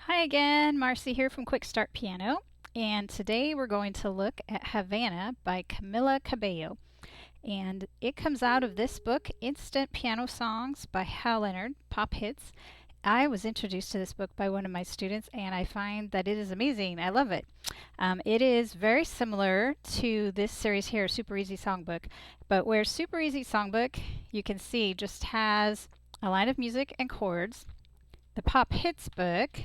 Hi again, Marcy here from Quick Start Piano, and today we're going to look at Havana by Camila Cabello. And it comes out of this book, Instant Piano Songs by Hal Leonard, Pop Hits. I was introduced to this book by one of my students, and I find that it is amazing. I love it. It is very similar to this series here, Super Easy Songbook, but where Super Easy Songbook, you can see, just has a line of music and chords. The Pop Hits book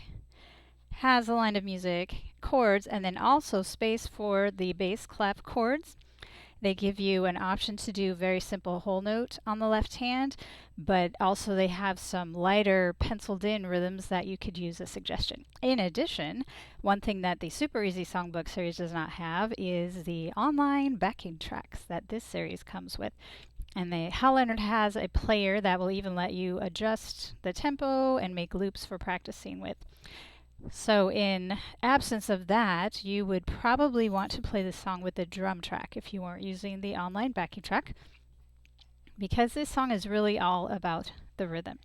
has a line of music, chords, and then also space for the bass clef chords. They give you an option to do very simple whole note on the left hand, but also they have some lighter penciled in rhythms that you could use as suggestion. In addition, one thing that the Super Easy Songbook series does not have is the online backing tracks that this series comes with. And Hal Leonard has a player that will even let you adjust the tempo and make loops for practicing with. So in absence of that, you would probably want to play this song with a drum track if you weren't using the online backing track, because this song is really all about the rhythm.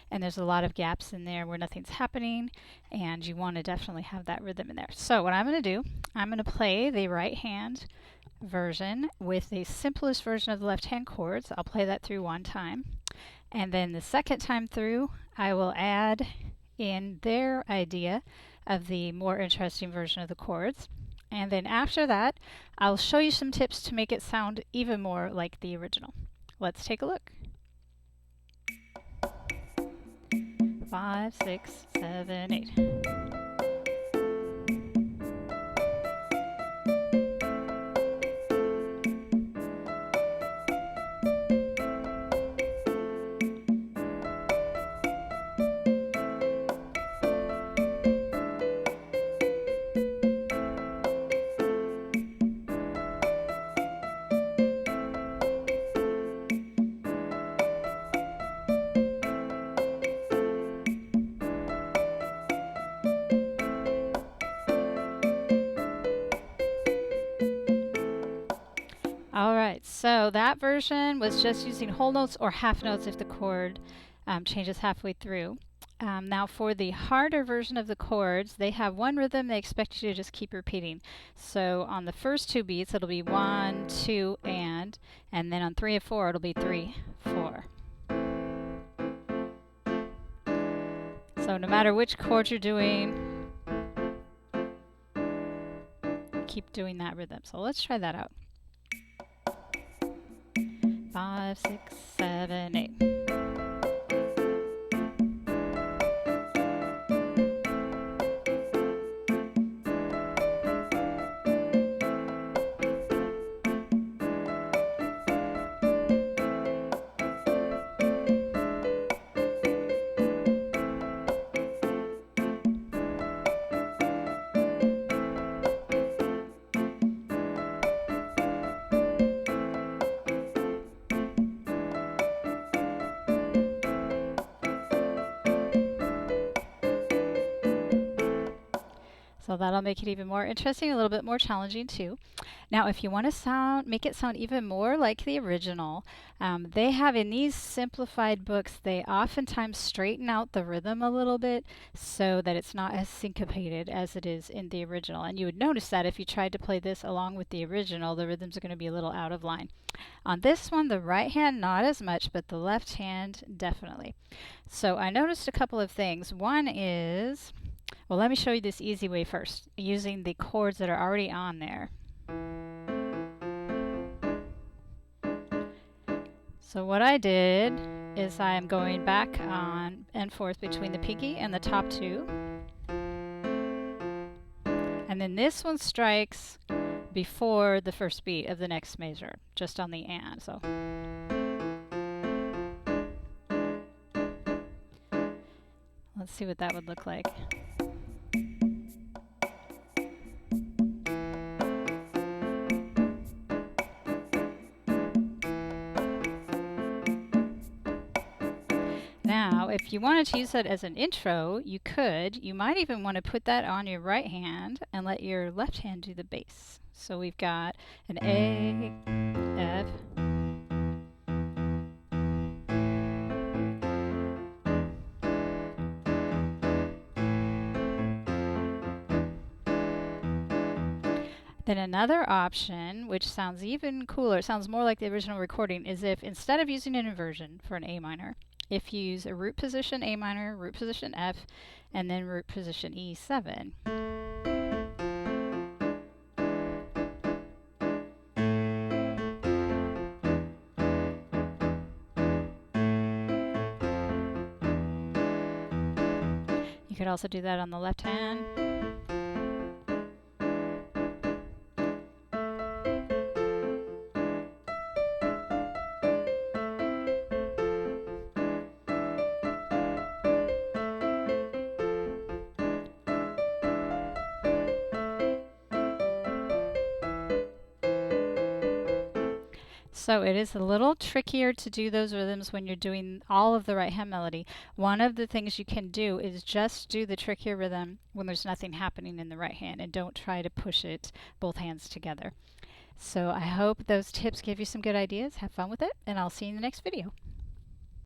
And there's a lot of gaps in there where nothing's happening, and you want to definitely have that rhythm in there. So what I'm going to do, I'm going to play the right hand version with the simplest version of the left hand chords. I'll play that through one time. And then the second time through, I will add in their idea of the more interesting version of the chords. And then after that, I'll show you some tips to make it sound even more like the original. Let's take a look. 5, 6, 7, 8. Alright, so that version was just using whole notes or half notes if the chord changes halfway through. Now for the harder version of the chords, they have one rhythm they expect you to just keep repeating. So on the first two beats it'll be 1, 2, and then on 3 and 4 it'll be 3, 4. So no matter which chord you're doing, keep doing that rhythm. So let's try that out. 5, 6, 7, 8. So that'll make it even more interesting, a little bit more challenging too. Now, if you want to make it sound even more like the original, they have in these simplified books, they oftentimes straighten out the rhythm a little bit so that it's not as syncopated as it is in the original. And you would notice that if you tried to play this along with the original, the rhythms are going to be a little out of line. On this one, the right hand, not as much, but the left hand, definitely. So I noticed a couple of things. One is, well, let me show you this easy way first, using the chords that are already on there. So what I did is I'm going back on and forth between the pinky and the top two. And then this one strikes before the first beat of the next measure, just on the and. So let's see what that would look like. Now, if you wanted to use that as an intro, you could. You might even want to put that on your right hand and let your left hand do the bass. So we've got an A, F, Then another option, which sounds even cooler, it sounds more like the original recording, is if instead of using an inversion for an A minor, if you use a root position A minor, root position F, and then root position E7. You could also do that on the left hand. So it is a little trickier to do those rhythms when you're doing all of the right hand melody. One of the things you can do is just do the trickier rhythm when there's nothing happening in the right hand, and don't try to push it both hands together. So I hope those tips give you some good ideas. Have fun with it, and I'll see you in the next video.